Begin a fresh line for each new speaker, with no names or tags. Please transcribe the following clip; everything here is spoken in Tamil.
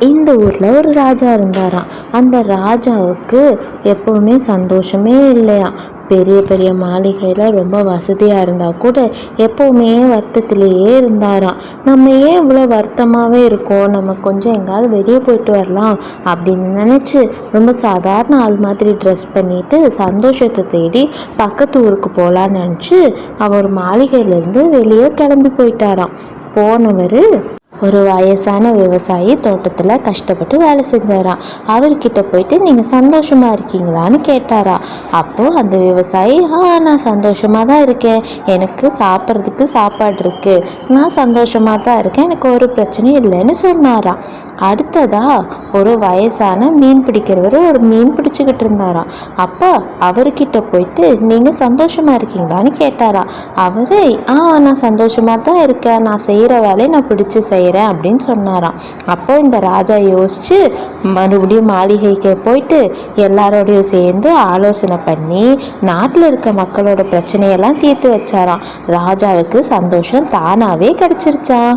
இந்த ஊரில் ஒரு ராஜா இருந்தாராம். அந்த ராஜாவுக்கு எப்போவுமே சந்தோஷமே இல்லையாம். பெரிய பெரிய மாளிகையில் ரொம்ப வசதியாக இருந்தால் கூட எப்போவுமே வருத்தத்திலேயே இருந்தாராம். நம்ம ஏன் இவ்வளோ வருத்தமாகவே இருக்கோம், நம்ம கொஞ்சம் எங்கேயாவது வெளியே போயிட்டு வரலாம் அப்படின்னு நினச்சி ரொம்ப சாதாரண ஆள் மாதிரி ட்ரெஸ் பண்ணிட்டு சந்தோஷத்தை தேடி பக்கத்து ஊருக்கு போகலான்னு நினச்சி அவர் மாளிகையிலேருந்து வெளியே கிளம்பி போயிட்டாராம். போனவர் ஒரு வயசான விவசாயி தோட்டத்தில் கஷ்டப்பட்டு வேலை செஞ்சாராம். அவர்கிட்ட போயிட்டு நீங்கள் சந்தோஷமாக இருக்கீங்களான்னு கேட்டாராம். அப்போது அந்த விவசாயி நான் சந்தோஷமாக தான் இருக்கேன், எனக்கு சாப்பிட்றதுக்கு சாப்பாடு இருக்குது, நான் சந்தோஷமாக தான் இருக்கேன், எனக்கு ஒரு பிரச்சனையும் இல்லைன்னு சொன்னாராம். அடுத்ததாக ஒரு வயசான மீன் பிடிக்கிறவர் ஒரு மீன் பிடிச்சிக்கிட்டு இருந்தாராம். அப்போ அவர்கிட்ட போயிட்டு நீங்கள் சந்தோஷமாக இருக்கீங்களான்னு கேட்டாராம். அவர் நான் சந்தோஷமாக தான் இருக்கேன், நான் செய்கிற வேலையை நான் பிடிச்சி செய்கிறேன் அப்படின்னு சொன்னாராம். அப்போ இந்த ராஜா யோசிச்சு மறுபடியும் மாளிகைக்கு போயிட்டு எல்லாரோடையும் சேர்ந்து ஆலோசனை பண்ணி நாட்டில் இருக்க மக்களோட பிரச்சனையெல்லாம் தீர்த்து வச்சாராம். ராஜாவுக்கு சந்தோஷம் தானாகவே கிடைச்சிருச்சான்.